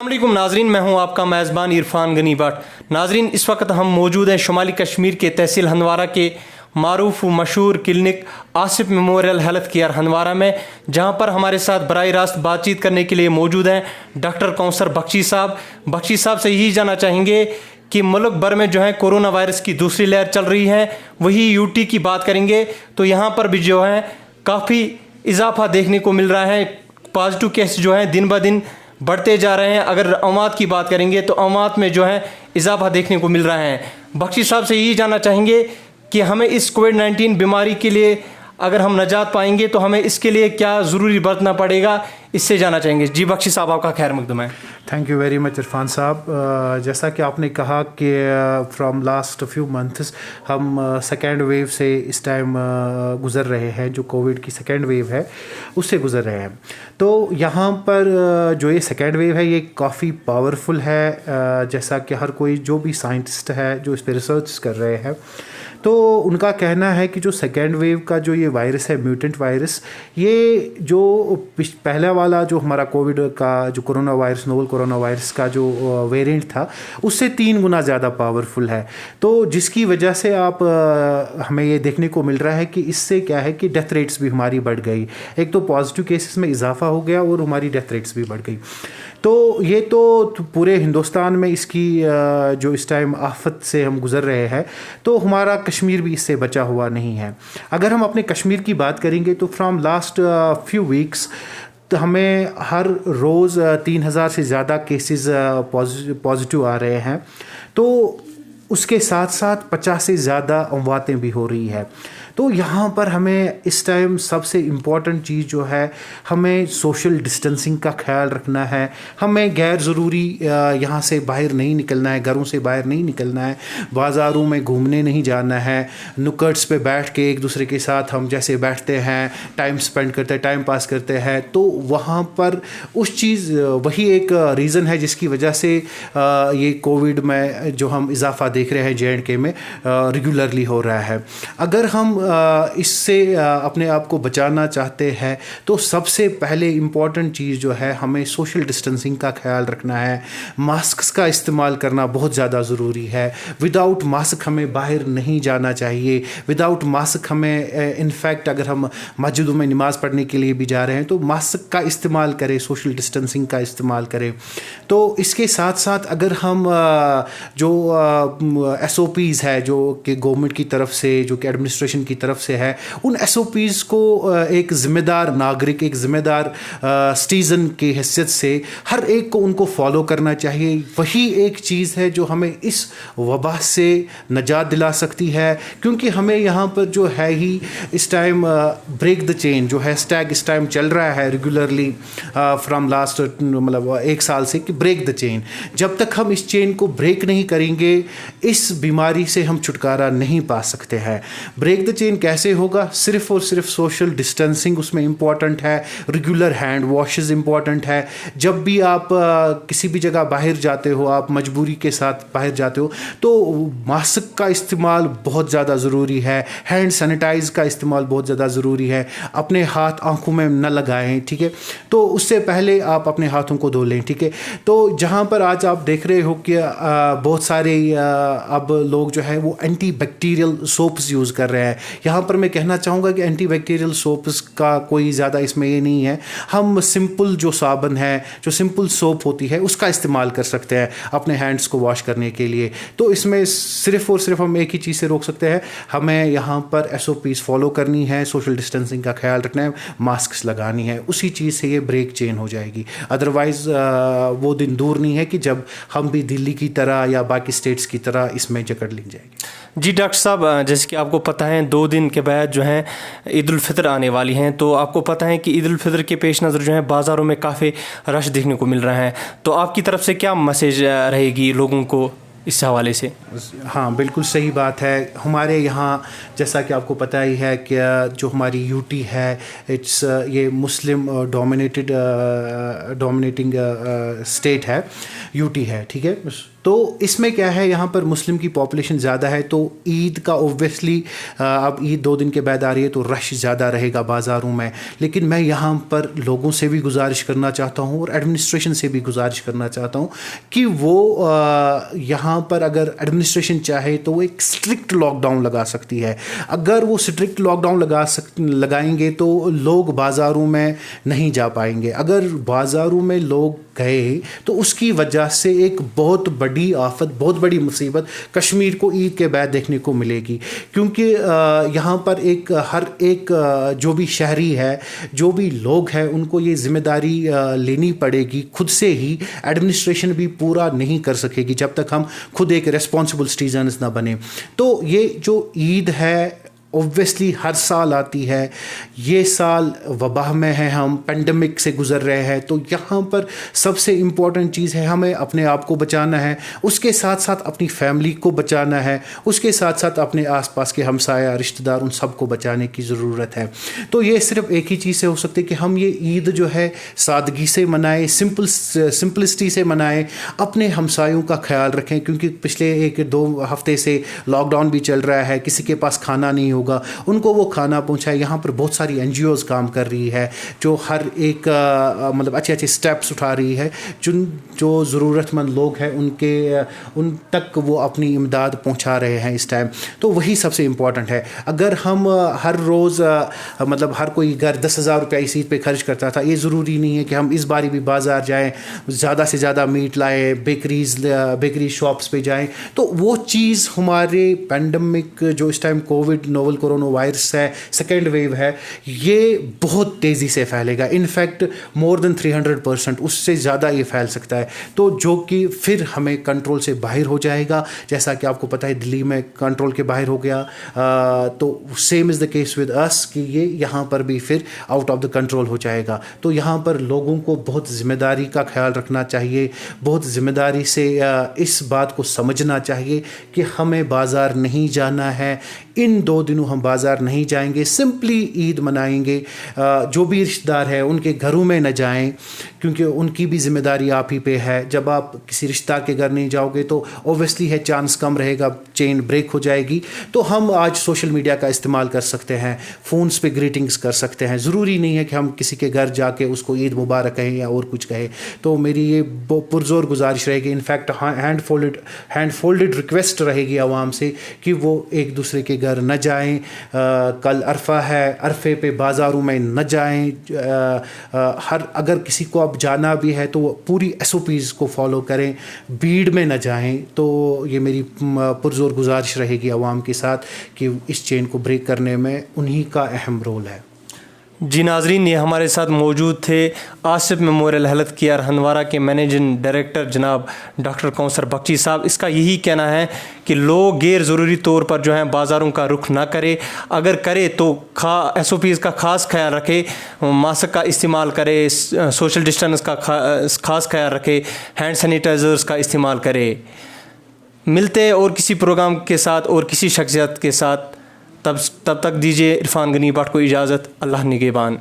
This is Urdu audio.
السلام علیکم ناظرین، میں ہوں آپ کا میزبان عرفان غنی بٹ۔ ناظرین، اس وقت ہم موجود ہیں شمالی کشمیر کے تحصیل ہندوارہ کے معروف و مشہور clinic Asif memorial health care Handwara میں، جہاں پر ہمارے ساتھ براہ راست بات چیت کرنے کے لیے موجود ہیں ڈاکٹر کوثر بخشی صاحب۔ بخشی صاحب سے یہی جاننا چاہیں گے کہ ملک بھر میں جو ہے کورونا وائرس کی دوسری لہر چل رہی ہے، وہی یوٹی کی بات کریں گے تو یہاں پر بھی جو ہے کافی اضافہ دیکھنے کو مل رہا ہے۔ پازیٹیو کیس جو ہیں دن بہ دن بڑھتے جا رہے ہیں۔ اگر اموات کی بات کریں گے تو اموات میں جو ہے اضافہ دیکھنے کو مل رہا ہے۔ بخشی صاحب سے یہی جاننا چاہیں گے کہ ہمیں اس کووڈ-19 بیماری کے لیے اگر ہم نجات پائیں گے تو ہمیں اس کے لیے کیا ضروری برتنا پڑے گا، اس سے جاننا چاہیں گے۔ جی بخشی صاحب، آپ کا خیر مقدم ہے۔ Thank you very much Irfan صاحب۔ جیسا کہ آپ نے کہا کہ فرام لاسٹ فیو منتھس ہم سیکنڈ ویو سے اس ٹائم گزر رہے ہیں، جو کووڈ کی سیکنڈ ویو ہے اس سے گزر رہے ہیں۔ تو یہاں پر جو یہ سیکنڈ ویو ہے یہ کافی پاورفل ہے، جیسا کہ ہر کوئی جو بھی سائنٹسٹ ہے جو اس پہ ریسرچ کر رہے ہیں تو ان کا کہنا ہے کہ جو سیکنڈ ویو کا جو یہ وائرس ہے، میوٹنٹ وائرس، یہ جو پہلا والا جو ہمارا کووڈ کا جو corona virus, novel corona virus کا جو ویریئنٹ تھا اس سے 3 گنا زیادہ پاورفل ہے۔ تو جس کی وجہ سے آپ ہمیں یہ دیکھنے کو مل رہا ہے کہ اس سے کیا ہے کہ ڈیتھ ریٹس بھی ہماری بڑھ گئی، ایک تو پازیٹیو کیسز میں اضافہ ہو گیا اور ہماری ڈیتھ ریٹس بھی بڑھ گئی۔ تو یہ تو پورے ہندوستان میں اس کی جو اس ٹائم آفت سے ہم گزر رہے ہیں، تو ہمارا کشمیر بھی اس سے بچا ہوا نہیں ہے۔ اگر ہم اپنے کشمیر کی بات کریں گے تو فرام لاسٹ فیو ویکس ہمیں ہر روز 3000 سے زیادہ کیسز پازیٹیو آ رہے ہیں، تو اس کے ساتھ ساتھ 50 سے زیادہ امواتیں بھی ہو رہی ہے۔ تو یہاں پر ہمیں اس ٹائم سب سے امپورٹنٹ چیز جو ہے، ہمیں سوشل ڈسٹینسنگ کا خیال رکھنا ہے۔ ہمیں غیر ضروری یہاں سے باہر نہیں نکلنا ہے، گھروں سے باہر نہیں نکلنا ہے، بازاروں میں گھومنے نہیں جانا ہے، نکڑس پہ بیٹھ کے ایک دوسرے کے ساتھ ہم جیسے بیٹھتے ہیں، ٹائم سپینڈ کرتے ہیں، ٹائم پاس کرتے ہیں، تو وہاں پر اس چیز وہی ایک ریزن ہے جس کی وجہ سے یہ کووڈ میں جو ہم اضافہ دیکھ رہے ہیں JNK میں ریگولرلی ہو رہا ہے۔ اگر ہم اس سے اپنے آپ کو بچانا چاہتے ہیں تو سب سے پہلے امپورٹنٹ چیز جو ہے، ہمیں سوشل ڈسٹینسنگ کا خیال رکھنا ہے، ماسکس کا استعمال کرنا بہت زیادہ ضروری ہے۔ وداؤٹ ماسک ہمیں باہر نہیں جانا چاہیے، وداؤٹ ماسک ہمیں انفیکٹ اگر ہم مسجدوں میں نماز پڑھنے کے لیے بھی جا رہے ہیں تو ماسک کا استعمال کریں، سوشل ڈسٹینسنگ کا استعمال کریں۔ تو اس کے ساتھ ساتھ اگر ہم جو SOPs ہے جو کہ گورنمنٹ کی طرف سے، جو کہ ایڈمنسٹریشن کی طرف سے ہے، ان SOPs کو ایک ذمہ دار ناگرک، ایک ذمہ دار سٹیزن کی حیثیت سے ہر ایک کو ان کو فالو کرنا چاہیے۔ وہی ایک چیز ہے جو ہمیں اس وبا سے نجات دلا سکتی ہے، کیونکہ ہمیں یہاں پر جو ہے ہی اس ٹائم بریک دا چین جو ہیشٹیگ اس ٹائم چل رہا ہے ریگولرلی فرام لاسٹ مطلب 1 سال سے، کہ بریک دا چین۔ جب تک ہم اس چین کو بریک نہیں کریں گے اس بیماری سے ہم چھٹکارا نہیں پا سکتے ہیں۔ بریک دا چین کیسے ہوگا؟ صرف اور صرف سوشل ڈسٹینسنگ اس میں امپورٹنٹ ہے، ریگولر ہینڈ واشز امپورٹنٹ ہے۔ جب بھی آپ کسی بھی جگہ باہر جاتے ہو، آپ مجبوری کے ساتھ باہر جاتے ہو تو ماسک کا استعمال بہت زیادہ ضروری ہے، ہینڈ سینیٹائز کا استعمال بہت زیادہ ضروری ہے۔ اپنے ہاتھ آنکھوں میں نہ لگائیں، ٹھیک ہے؟ تو اس سے پہلے آپ اپنے ہاتھوں کو دھو لیں، ٹھیک ہے؟ تو جہاں پر آج آپ دیکھ رہے ہو کہ بہت سارے اب لوگ جو ہے وہ اینٹی بیکٹیریل سوپس یوز کر رہے ہیں۔ یہاں پر میں کہنا چاہوں گا کہ اینٹی بیکٹیریل سوپس کا کوئی زیادہ اس میں یہ نہیں ہے۔ ہم سمپل جو صابن ہے، جو سمپل سوپ ہوتی ہے، اس کا استعمال کر سکتے ہیں اپنے ہینڈس کو واش کرنے کے لیے۔ تو اس میں صرف اور صرف ہم ایک ہی چیز سے روک سکتے ہیں، ہمیں یہاں پر SOPs فالو کرنی ہے، سوشل ڈسٹینسنگ کا خیال رکھنا ہے، ماسکس لگانی ہے، اسی چیز سے یہ بریک چین ہو جائے گی۔ ادروائز وہ دن دور نہیں ہے کہ جب ہم بھی دلی کی طرح یا باقی اسٹیٹس کی طرح اس میں جکڑ لی جائے گی۔ جی ڈاکٹر صاحب، جیسے کہ آپ کو پتہ ہے 2 دن کے بعد جو ہیں عید الفطر آنے والی ہیں، تو آپ کو پتہ ہے کہ عید الفطر کے پیش نظر جو ہے بازاروں میں کافی رش دیکھنے کو مل رہا ہے، تو آپ کی طرف سے کیا میسیج رہے گی لوگوں کو اس حوالے سے؟ ہاں بالکل صحیح بات ہے۔ ہمارے یہاں جیسا کہ آپ کو پتہ ہی ہے کہ جو ہماری UT ہے، اٹس یہ مسلم ڈومینیٹنگ اسٹیٹ ہے، UT ہے، ٹھیک ہے؟ تو اس میں کیا ہے, یہاں پر مسلم کی پاپولیشن زیادہ ہے, تو عید کا اوبویسلی اب عید 2 دن کے بعد آ رہی ہے تو رش زیادہ رہے گا بازاروں میں. لیکن میں یہاں پر لوگوں سے بھی گزارش کرنا چاہتا ہوں اور ایڈمنسٹریشن سے بھی گزارش کرنا چاہتا ہوں کہ وہ یہاں پر اگر ایڈمنسٹریشن چاہے تو وہ ایک اسٹرکٹ لاک ڈاؤن لگا سکتی ہے. اگر وہ اسٹرکٹ لاک ڈاؤن لگائیں گے تو لوگ بازاروں میں نہیں جا پائیں گے. اگر بازاروں میں لوگ گئے تو اس کی وجہ سے ایک بہت بڑی آفت, بہت بڑی مصیبت کشمیر کو عید کے بعد دیکھنے کو ملے گی. کیونکہ یہاں پر ہر ایک جو بھی شہری ہے, جو بھی لوگ ہیں, ان کو یہ ذمہ داری لینی پڑے گی خود سے ہی. ایڈمنسٹریشن بھی پورا نہیں کر سکے گی جب تک ہم خود ایک ریسپانسبل سٹیزنز نہ بنیں. تو یہ جو عید ہے اوبویسلی ہر سال آتی ہے. یہ سال وبا میں ہے, ہم پینڈمک سے گزر رہے ہیں, تو یہاں پر سب سے امپورٹنٹ چیز ہے ہمیں اپنے آپ کو بچانا ہے, اس کے ساتھ ساتھ اپنی فیملی کو بچانا ہے, اس کے ساتھ ساتھ اپنے آس پاس کے ہمسایہ رشتہ دار ان سب کو بچانے کی ضرورت ہے. تو یہ صرف ایک ہی چیز سے ہو سکتی ہے کہ ہم یہ عید جو ہے سادگی سے منائیں, سمپلسٹی سے منائیں, اپنے ہمسایوں کا خیال رکھیں. کیونکہ پچھلے 1-2 ہفتے سے لاک ڈاؤن بھی چل رہا ہے, کسی کے پاس کھانا نہیں ہوگا, ان کو وہ کھانا پہنچائے. یہاں پر بہت ساری NGOs کام کر رہی ہے جو ہر ایک مطلب اچھے سٹیپس اٹھا رہی ہے. جو ضرورت مند لوگ ہیں ان تک وہ اپنی امداد پہنچا رہے ہیں اس ٹائم. تو وہی سب سے امپورٹنٹ ہے. اگر ہم ہر روز مطلب ہر کوئی گھر 10,000 روپیہ اس عید پہ خرچ کرتا تھا, یہ ضروری نہیں ہے کہ ہم اس باری بھی بازار جائیں, زیادہ سے زیادہ میٹ لائیں, بیکری شاپس پہ جائیں. تو وہ چیز ہمارے پینڈمک جو اس time COVID novel corona virus ہے, سیکنڈ ویو ہے, یہ بہت تیزی سے پھیلے گا. انفیکٹ مور دین 300%, اس سے زیادہ یہ پھیل سکتا ہے. تو جو کہ پھر ہمیں کنٹرول سے باہر ہو جائے گا. جیسا کہ آپ کو پتہ ہے دلی میں کنٹرول کے باہر ہو گیا, تو same is the case with us کہ یہ یہاں پر بھی پھر آؤٹ آف دا کنٹرول ہو جائے گا. تو یہاں پر لوگوں کو بہت ذمہ داری کا خیال رکھنا چاہیے, بہت ذمہ داری سے اس بات کو سمجھنا چاہیے کہ ہمیں بازار نہیں جانا ہے. ان 2 دنوں ہم بازار نہیں جائیں گے, سمپلی عید منائیں گے. جو بھی رشتہ دار ہے ان کے گھروں میں نہ جائیں, کیونکہ ان کی بھی ذمہ داری آپ ہی پہ ہے. جب آپ کسی رشتہ کے گھر نہیں جاؤ گے تو اوبویسلی ہے چانس کم رہے گا, چین بریک ہو جائے گی. تو ہم آج سوشل میڈیا کا استعمال کر سکتے ہیں, فونس پہ گریٹنگس کر سکتے ہیں. ضروری نہیں ہے کہ ہم کسی کے گھر جا کے اس کو عید مبارک کہیں یا اور کچھ کہیں. تو میری یہ پرزور گزارش رہے گی, انفیکٹ ہینڈ فولڈڈ ریکویسٹ رہے گی عوام سے کہ وہ ایک دوسرے کے گھر نہ جائیں. کل عرفہ ہے, عرفے پہ بازاروں میں نہ جائیں. اگر کسی کو اب جانا بھی ہے تو وہ پوری SOPs کو فالو کریں, بھیڑ میں نہ جائیں. تو یہ میری پرزور گزارش رہے گی عوام کے ساتھ کہ اس چین کو بریک کرنے میں انہی کا اہم رول ہے. جی ناظرین, یہ ہمارے ساتھ موجود تھے Asif memorial health care Handwara کے مینیجنگ ڈائریکٹر جناب ڈاکٹر کوثر بخشی صاحب. اس کا یہی کہنا ہے کہ لوگ غیر ضروری طور پر جو ہیں بازاروں کا رخ نہ کرے, اگر کرے تو SOPs کا خاص خیال رکھے, ماسک کا استعمال کرے, سوشل ڈسٹینس کا خاص خیال رکھے, ہینڈ سینیٹائزرز کا استعمال کرے. ملتے اور کسی پروگرام کے ساتھ اور کسی شخصیت کے ساتھ, تب تک دیجیے عرفان غنی بٹ کو اجازت. اللہ نگہبان.